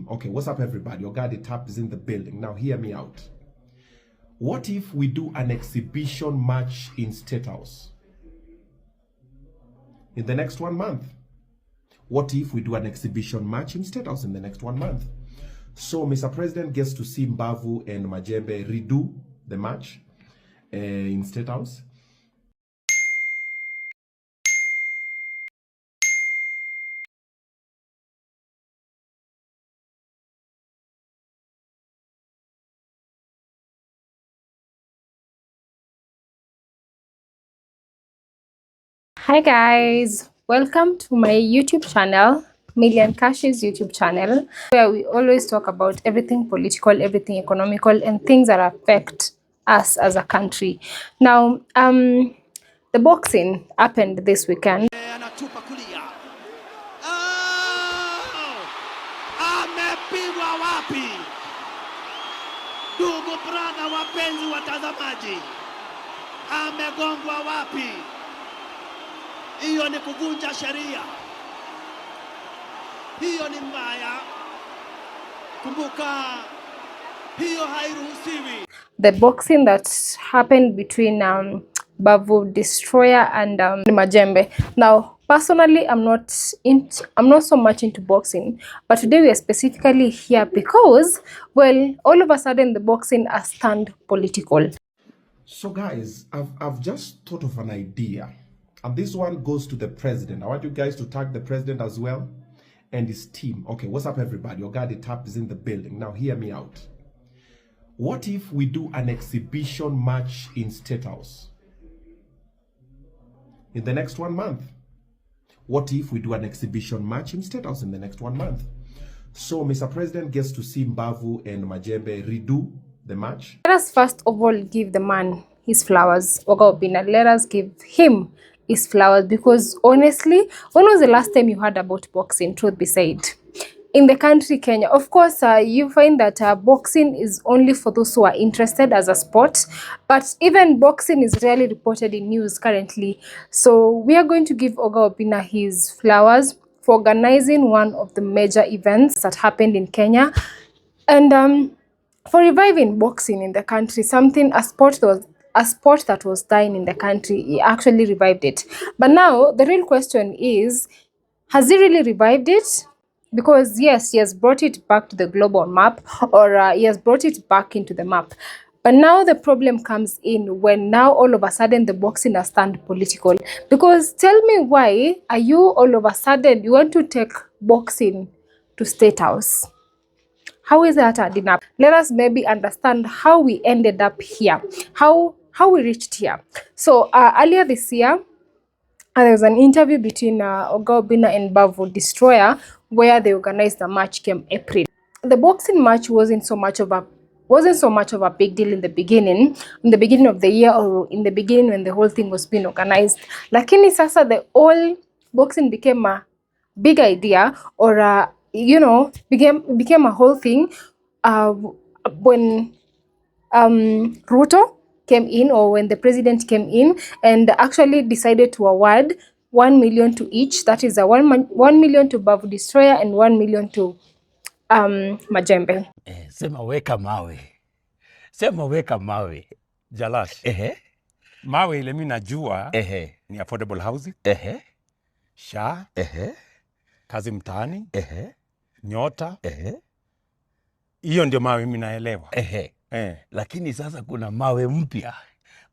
team. Okay, what's up everybody? Your guy the tap is in the building. Now hear me out. What if we do an exhibition match in State House in the next 1 month? What if we do an exhibition match in State House in the next 1 month? So Mr. President gets to see Mbavu and Majembe redo the match in State House. Hi guys, welcome to my YouTube channel, Million Cash's YouTube channel, where we always talk about everything political, everything economical, and things that affect us as a country. Now, the boxing happened this weekend. Amepigwa wapi? Ndugu brada, wapenzi watazamaji, amegongwa wapi? Hiyo ni kuvunja sheria, hiyo ni mbaya. Kumbuka, hiyo hairuhusiwi. The boxing that happened between Mbavu Destroyer and Majembe. Now, personally, I'm not so much into boxing, but today we are specifically here because, well, all of a sudden the boxing has turned political. So guys, I've just thought of an idea. And this one goes to the president. I want you guys to tag the president as well and his team. Okay, what's up everybody? Your guy the tap is in the building. Now hear me out. What if we do an exhibition match in State House in the next 1 month? What if we do an exhibition match in State House in the next 1 month? So Mr. President gets to see Mbavu and Majembe redo the match. Let us first of all give the man his flowers. Obinna, let us give him his flowers, because honestly, when was the last time you heard about boxing, truth be said? In the country Kenya, of course, you find that boxing is only for those who are interested as a sport, but even boxing is rarely reported in news currently. So we are going to give Obinna his flowers for organizing one of the major events that happened in Kenya, and for reviving boxing in the country, a sport that was dying in the country. He actually revived it. But now the real question is, has he really revived it? Because yes, he has brought it back to the global map, or he has brought it back into the map. But now the problem comes in when now all of a sudden the boxing has turned political. Because tell me, why are you all of a sudden you want to take boxing to State House? How is that adding up? Let us maybe understand how we ended up here, how we reached here. So earlier this year, there was an interview between Obinna and Mbavu Destroyer, where they organized a match came April. The boxing match wasn't so much of a big deal in the beginning of the year, or in the beginning when the whole thing was being organized. Lakini sasa the whole boxing became a big idea, or became a whole thing when Ruto came in, or when the president came in and actually decided to award 1 million to each. That is a 1 million to Mbavu Destroyer and 1 million to Majembe. Sema weka mawe Jalash. Mawe ile mimi najua ni affordable housing, SHA, kazi mtaani, nyota. Hiyo ndio mawe mimi naelewa. Lakini sasa kuna mawe mpya.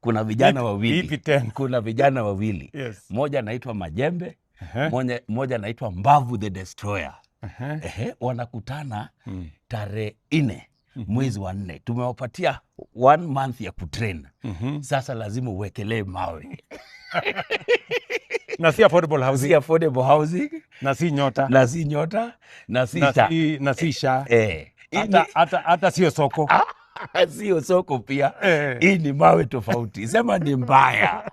Kuna vijana wawili. Kuna vijana wawili. Yes. Moja anaitwa Majembe, moja anaitwa Mbavu the Destroyer. Wanakutana tarehe 4 mwezi wa 4. Tumewapatia 1 month ya kutrain. Sasa lazima uwekelee mawe. Na si affordable housing. Si affordable housing. Na si nyota. Na si nyota. Na si SHA. Hata sio soko. Sio soko pia. Hii ni mawe tofauti. Sema ni mbaya.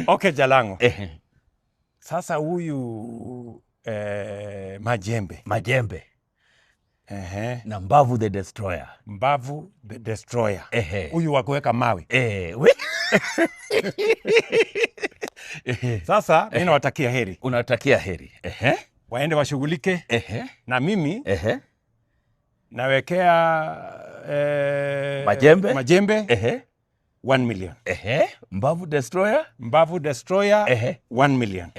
Okay, Jalango. Sasa huyu Majembe. Na Mbavu the Destroyer. Mbavu the Destroyer. Huyu wa kuweka mawe. Sasa mimi nawatakia heri. Unatakia heri. waende washughulike. Na mimi nawekea Majembe 1 million. Mbavu Destroyer 1 million.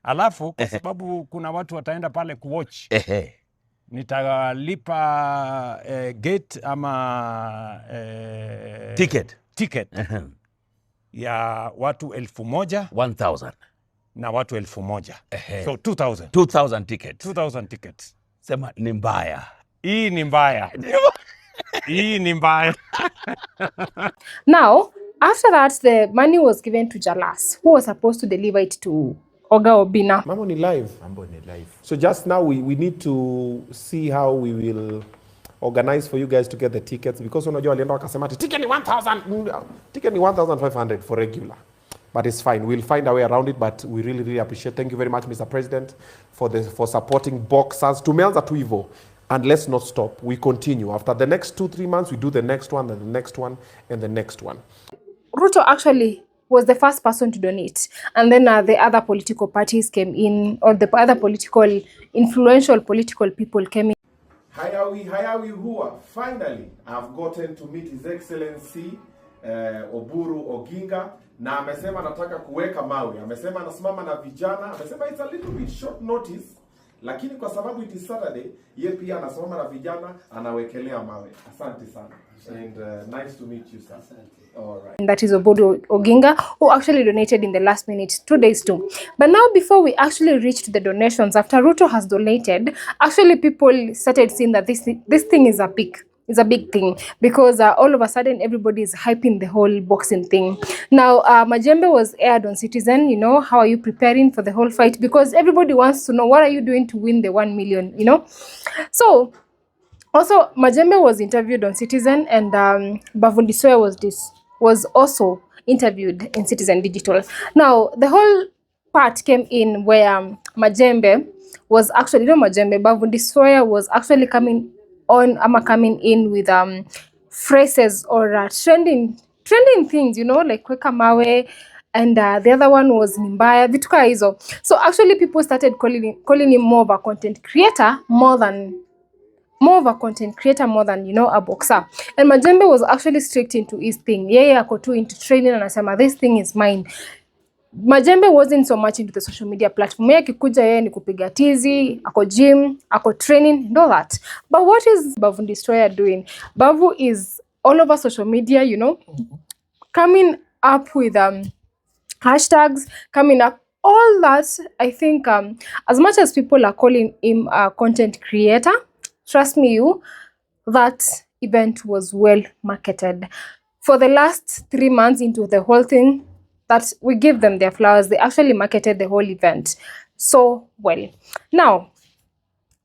Alafu kwa sababu kuna watu wataenda pale kuwatch, nitalipa gate ama ticket ya watu 1,000 na watu 1,000. So 2,000. 2,000 tickets. Sema ni mbaya. Hii ni mbaya. Hii ni mbaya. Now, after that, the money was given to Jalas, who was supposed to deliver it to Oga Obinna. Mambo ni live. So just now we need to see how we will organize for you guys to get the tickets, because unajua walienda wakasema ticket ni 1,000, ticket ni 1,500 for regular. But it's fine. We'll find a way around it, but we really appreciate. Thank you very much, Mr. President, for supporting boxers. Tumeanza tu hivyo. And let's not stop. We continue. After the next 2-3 months, we do the next one, and the next one, and the next one. Ruto actually was the first person to donate. And then the other political parties came in, or the other influential political people came in. Hayawi huwa. Finally, I've gotten to meet His Excellency Oburu Oginga, na amesema anataka kuweka mawe. Amesema anasimama na vijana. Amesema it's a little bit short notice, lakini kwa sababu it is Saturday, yeye pia anasimama na vijana, anawekelea mawe. Asante sana. And nice to meet you, sir. All right. And that is Oburu Oginga, who actually donated in the last minute, 2 days too. But now, before we actually reached the donations, after Ruto has donated, actually people started seeing that this thing is a big thing, because all of a sudden everybody is hyping the whole boxing thing. Now, Majembe was aired on Citizen. You know, how are you preparing for the whole fight? Because everybody wants to know, what are you doing to win the 1 million, you know? So, also, Majembe was interviewed on Citizen, and Mbavu was also interviewed in Citizen Digital. Now, the whole part came in where Majembe was actually, Mbavu was actually coming in with phrases or trending things, you know, like kweka mawe, and the other one was nimbaya, vituka hizo. So actually people started calling him more of a content creator more than you know, a boxer. And Majembe was actually strict into his thing. Yeye ako too into training, and anasema this thing is mine. Majembe wasn't so much into the social media platform. Yeye akikuja yeye ni kupiga tizi, ako gym, ako training, and all that. But what is Mbavu Destroyer doing? Mbavu is all over social media, you know, coming up with hashtags, coming up, all that. I think as much as people are calling him a content creator, trust me, that event was well marketed. For the last 3 months into the whole thing, that we give them their flowers, they actually marketed the whole event so well. Now,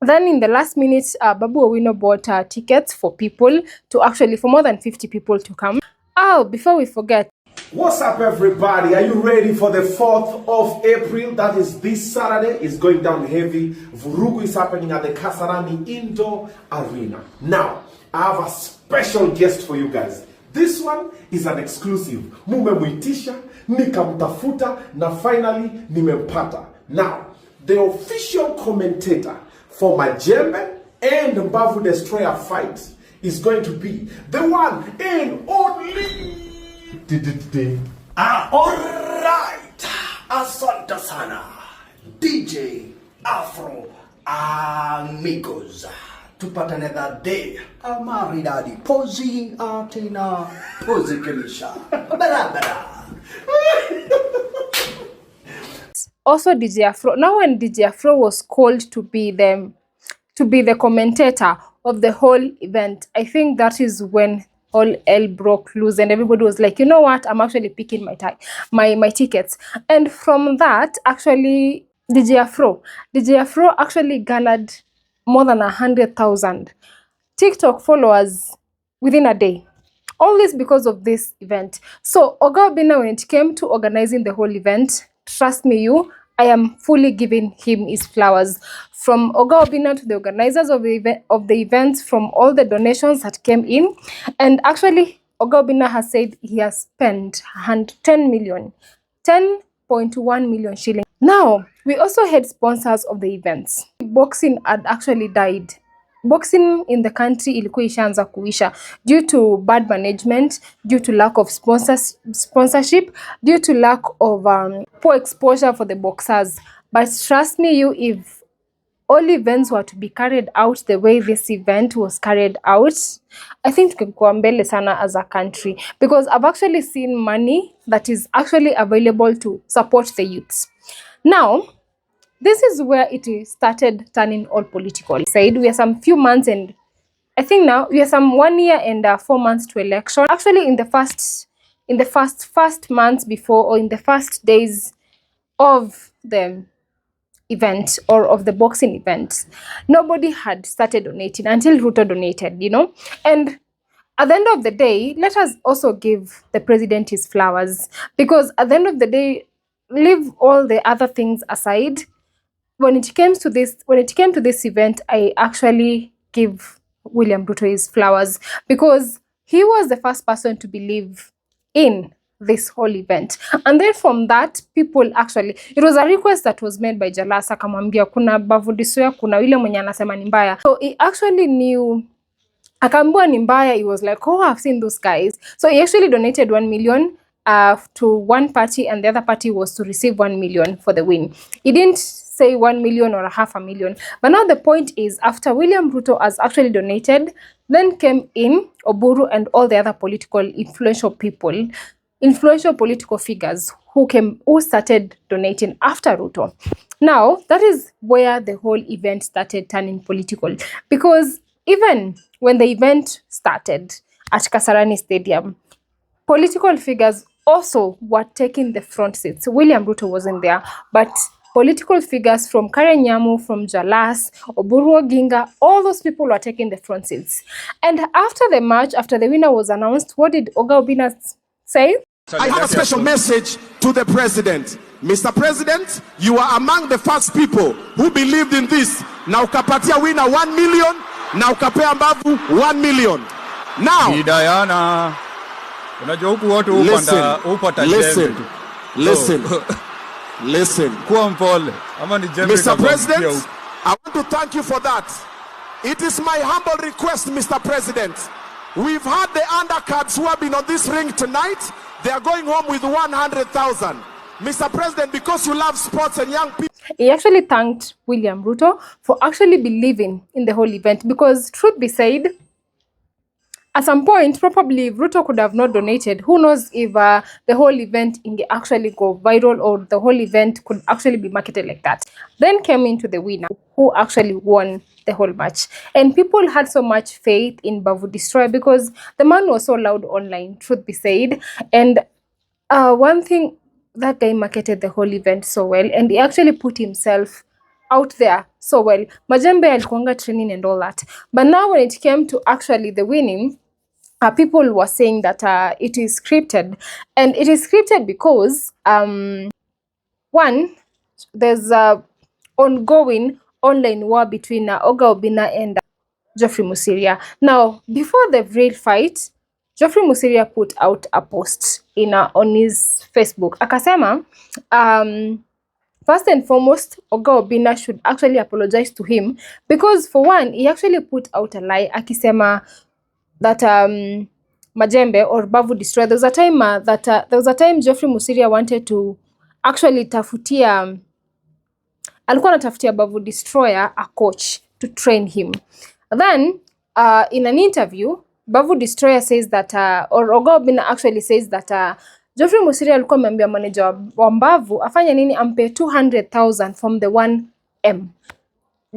then in the last minute, Babu Owino bought tickets for people to actually, for more than 50 people to come. Oh, before we forget. What's up, everybody? Are you ready for the 4th of April? That is this Saturday. It's going down heavy. Vurugu is happening at the Kasarani Indoor Arena. Now, I have a special guest for you guys. This one is an exclusive. Mumemuitisha, nikamtafuta, na finally nimempata. Now, the official commentator for Majembe and Mbavu Destroyer fight is going to be the one and only. Alright, asante sana DJ Afro amigos, tupatane that day. Maridadi pozi tena pozi kelisha barabara. Also DJ Afro. Now when DJ Afro was called to be the commentator of the whole event, I think that is when all hell broke loose, and everybody was like, you know what, I'm actually picking my tickets. And from that, actually, DJ Afro actually garnered more than 100,000 TikTok followers within a day. All this because of this event. So Oga Obinna, when it came to organizing the whole event, trust me, I am fully giving him his flowers. From Oga Obinna to the organizers of the events, from all the donations that came in. And actually, Oga Obinna has said he has spent 10.1 million shillings Now, we also had sponsors of the events. Boxing had actually died. Boxing in the country ilikuwa ishaanza kuisha due to bad management, due to lack of sponsorship, due to lack of poor exposure for the boxers. But trust me, if all events were to be carried out the way this event was carried out, I think tungekuwa mbele sana as a country, because I've actually seen money that is actually available to support the youths. Now, this is where it started turning all political. Said we are some few months, and I think now we are some 1 year and 4 months to election. Actually, in the first months before, or in the first days of the event or of the boxing event, nobody had started donating until Ruto donated, And at the end of the day, let us also give the president his flowers, because at the end of the day, leave all the other things aside. When it came to this event, I actually give William Ruto his flowers, because he was the first person to believe in this whole event. And then from that, people actually, it was a request that was made by Jalasa, akamwambia kuna Mbavu Disuya, kuna yule mwenye anasema ni mbaya. So he actually knew, akaambiwa ni mbaya. He was like, oh, I've seen those guys. So he actually donated 1 million to one party, and the other party was to receive 1 million for the win. He didn't say 1 million or 500,000. But now the point is, after William Ruto has actually donated, then came in Oburu and all the other influential political figures who started donating after Ruto. Now, that is where the whole event started turning political, because even when the event started at Kasarani Stadium, political figures also were taking the front seats. William Ruto wasn't there, but political figures from Karen Nyamu, from Jalas, Oburu Oginga, all those people were taking the front seats. And after the match, after the winner was announced, what did Oga Obinna say? I have a special message to the president. Mr. President, you are among the first people who believed in this. Na ukapatia winner 1 million, na ukapea Mbavu 1 million. Now, Diana, unajua huku watu upata listen. Kuwa mpole. Ama ni jembe Mr. President, I want to thank you for that. It is my humble request, Mr. President. We've had the undercards who have been on this ring tonight. They are going home with 100,000. Mr. President, because you love sports and young people. He actually thanked William Ruto for actually believing in the whole event, because truth be said, at some point, probably Ruto could have not donated. Who knows if the whole event actually go viral, or the whole event could actually be marketed like that. Then came into the winner, who actually won the whole match. And people had so much faith in Mbavu Destroyer, because the man was so loud online, truth be said. And one thing, that guy marketed the whole event so well, and he actually put himself out there so well. Majembe alikuanga training and all that. But now when it came to actually the winning, people were saying that it is scripted. And it is scripted because, one, there's a ongoing online war between Oga Obinna and Geoffrey Musiria. Now, before the real fight, Geoffrey Musiria put out a post on his Facebook. Akasema, first and foremost, Oga Obinna should actually apologize to him, because for one, he actually put out a lie akisema that Majembe or Mbavu Destroyer. There was a time Geoffrey Musiria wanted to actually alikuwa anatafutia Mbavu Destroyer a coach to train him. Then in an interview, Mbavu Destroyer says that or Oga Obinna actually says that Geoffrey Musiria alikuwa ameambia manager wa Mbavu afanye nini, ampe 200,000 from the 1M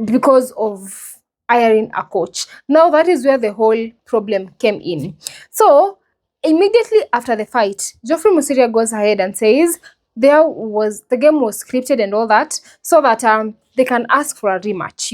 because of hiring a coach. Now that is where the whole problem came in. So immediately after the fight, Geoffrey Musiria goes ahead and says the game was scripted and all that, so that they can ask for a rematch,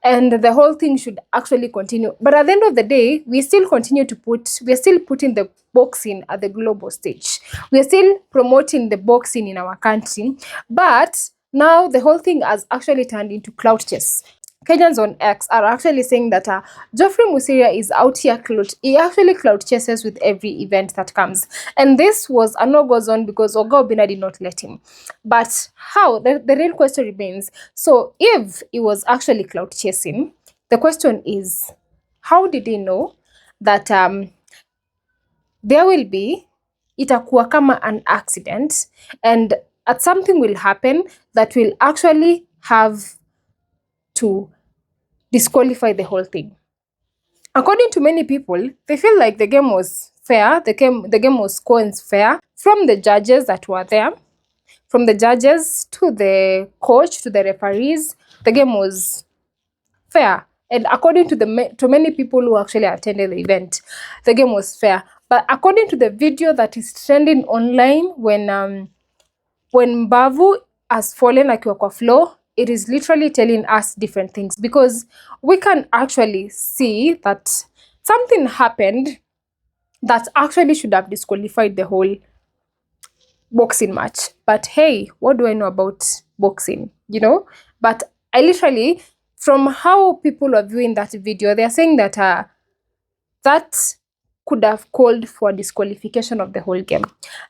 and the whole thing should actually continue. But at the end of the day, we are still putting the boxing at the global stage. We are still promoting the boxing in our country, but now the whole thing has actually turned into clout chase. Kenyans on X are actually saying that Geoffrey Musiria is out here he actually cloud chases with every event that comes. And this was a no-go zone because Oga Obinna did not let him. But how? The real question remains. So if he was actually cloud chasing, the question is, how did he know that there will be itakuwa kama an accident and something will happen that will actually have to disqualify the whole thing? According to many people, they feel like the game was fair, the game was score and fair, from the judges that were there, from the judges to the coach to the referees, the game was fair. And according to many people who actually attended the event, the game was fair. But according to the video that is trending online, when Mbavu has fallen akiwa kwa floor, it is literally telling us different things, because we can actually see that something happened that actually should have disqualified the whole boxing match. But hey, what do I know about boxing, you know? But I literally, from how people are viewing that video, they are saying that that could have called for disqualification of the whole game.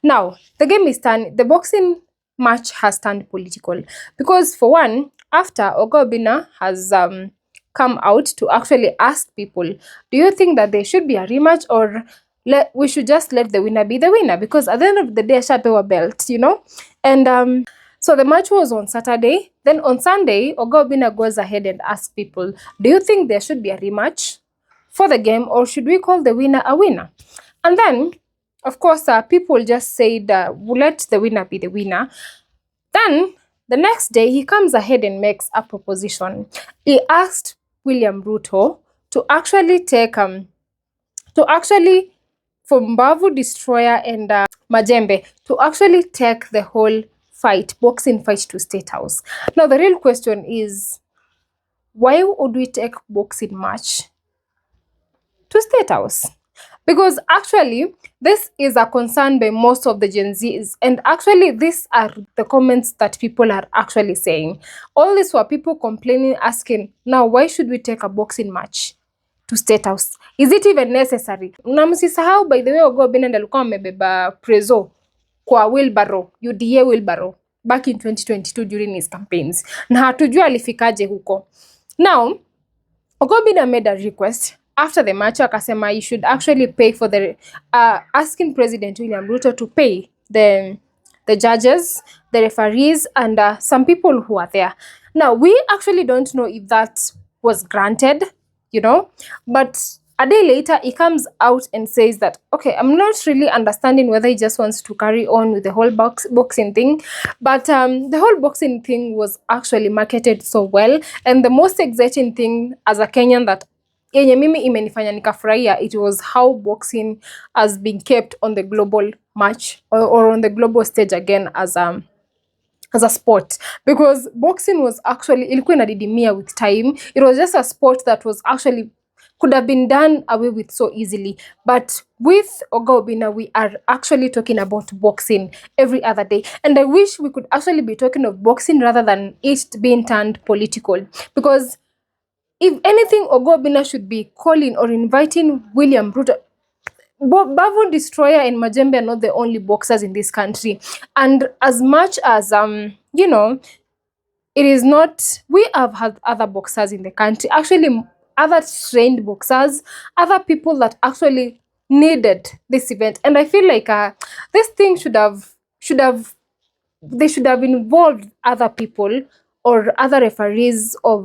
Now, the game is the boxing match has turned political, because for one, after Oga Obinna has come out to actually ask people, do you think that there should be a rematch, or we should just let the winner be the winner? Because at the end of the day, ashapewa belt, you know? And so the match was on Saturday. Then on Sunday, Oga Obinna goes ahead and asks people, do you think there should be a rematch for the game, or should we call the winner a winner? And then, of course, people just said, we'll let the winner be the winner. Then, the next day, he comes ahead and makes a proposition. He asked William Ruto to actually take, for Mbavu Destroyer and Majembe to actually take the whole boxing fight to State House. Now, the real question is, why would we take boxing match to State House? Because actually, this is a concern by most of the Gen Zs. And actually, these are the comments that people are actually saying. All these were people complaining, asking, now, why should we take a boxing match to State House? Is it even necessary? Na msisahau, by the way, Oga Obinna alikuwa amebeba prezo kwa wheelbarrow, UDA wheelbarrow, back in 2022 during his campaigns. Na hatujua alifikaje huko. Now, Oga Obinna made a request after the match. Akasema you should actually pay for the asking President William Ruto to pay the judges, the referees, and some people who are there. Now, we actually don't know if that was granted, you know, but a day later, he comes out and says that, okay, I'm not really understanding whether he just wants to carry on with the whole boxing thing, but the whole boxing thing was actually marketed so well. And the most exciting thing as a Kenyan that yenye mimi imenifanya nikafurahia, it was how boxing has been kept on the global match or on the global stage again as a sport, because boxing was actually ilikuwa inadidimia with time. It was just a sport that was actually could have been done away with so easily. But with Oga Obinna, we are actually talking about boxing every other day. And I wish we could actually be talking of boxing rather than it being turned political. Because if anything, Oga Obinna should be calling or inviting William Ruto. Mbavu Destroyer and Majembe are not the only boxers in this country. And as much as, you know, it is not, we have had other boxers in the country, actually other trained boxers, other people that actually needed this event. And I feel like this thing they should have involved other people or other referees of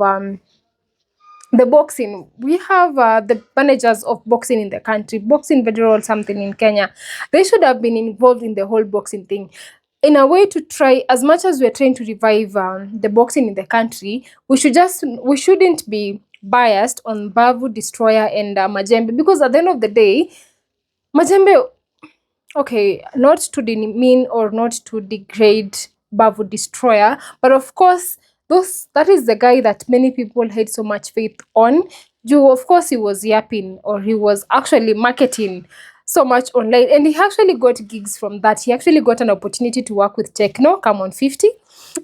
the boxing. We have the managers of boxing in the country, boxing federal something in Kenya. They should have been involved in the whole boxing thing in a way to try, as much as we're trying to revive the boxing in the country, we shouldn't be biased on Mbavu Destroyer and Majembe, because at the end of the day, Majembe, okay, not to demean or not to degrade Mbavu Destroyer, but of course, that is the guy that many people had so much faith on. Of course, he was yapping, or he was actually marketing so much online, and he actually got gigs from that. He actually got an opportunity to work with Techno, Come on 50.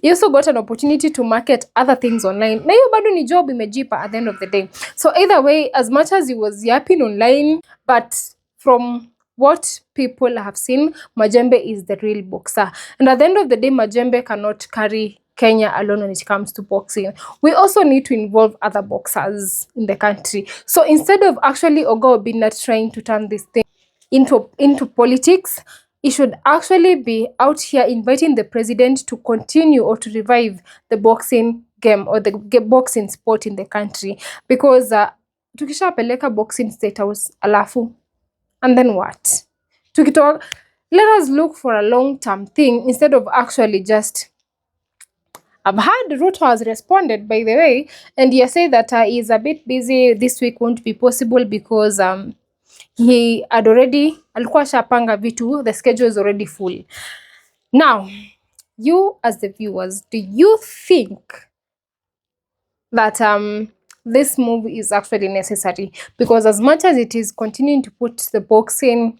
you also got an opportunity to market other things online. Na hiyo bado ni job imejipa at the end of the day. So either way, as much as he was yapping online, but from what people have seen, Majembe is the real boxer. And at the end of the day, Majembe cannot carry Kenya alone when it comes to boxing. We also need to involve other boxers in the country. So instead of actually Oga Obinna trying to turn this thing into politics, he should actually be out here inviting the president to continue or to revive the boxing game or the boxing sport in the country. Because tukishapeleka boxing state house alafu, and then what? Tukitoka, let us look for a long-term thing instead of actually just... I've heard Ruto has responded, by the way, and he said that he's a bit busy. This week won't be possible because he had already, alikuwa shapanga vitu, the schedule is already full. Now, you as the viewers, do you think that this move is actually necessary? Because as much as it is continuing to put the boxing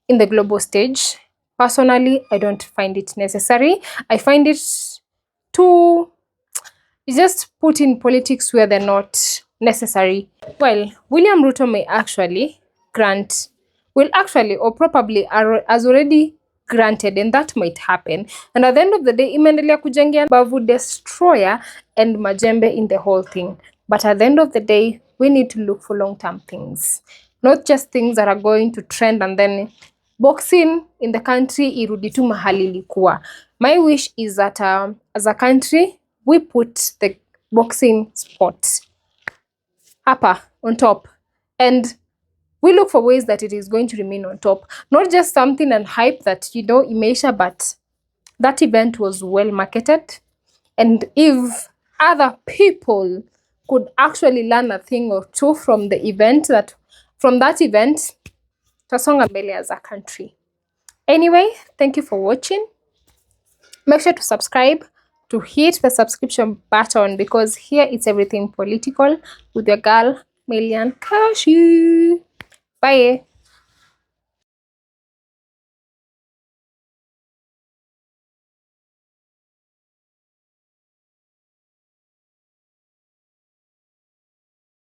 in the global stage, personally, I don't find it necessary. I find it to just put in politics where they're not necessary. Well, William Ruto may actually grant, will actually or probably has already granted, and that might happen. And at the end of the day, imeendelea kujengia Mbavu destroyer and Majembe in the whole thing. But at the end of the day, we need to look for long-term things, not just things that are going to trend and then boxing in the country irudi tu mahali ilikuwa. My wish is that as a country, we put the boxing sport upper on top, and we look for ways that it is going to remain on top. Not just something and hype that, you know, imeisha, but that event was well marketed. And if other people could actually learn a thing or two from the event, from that event, tasonga mbele as a country. Anyway, thank you for watching. Make sure to subscribe, to hit the subscription button, because here it's everything political with your girl, Million Kashi. Bye.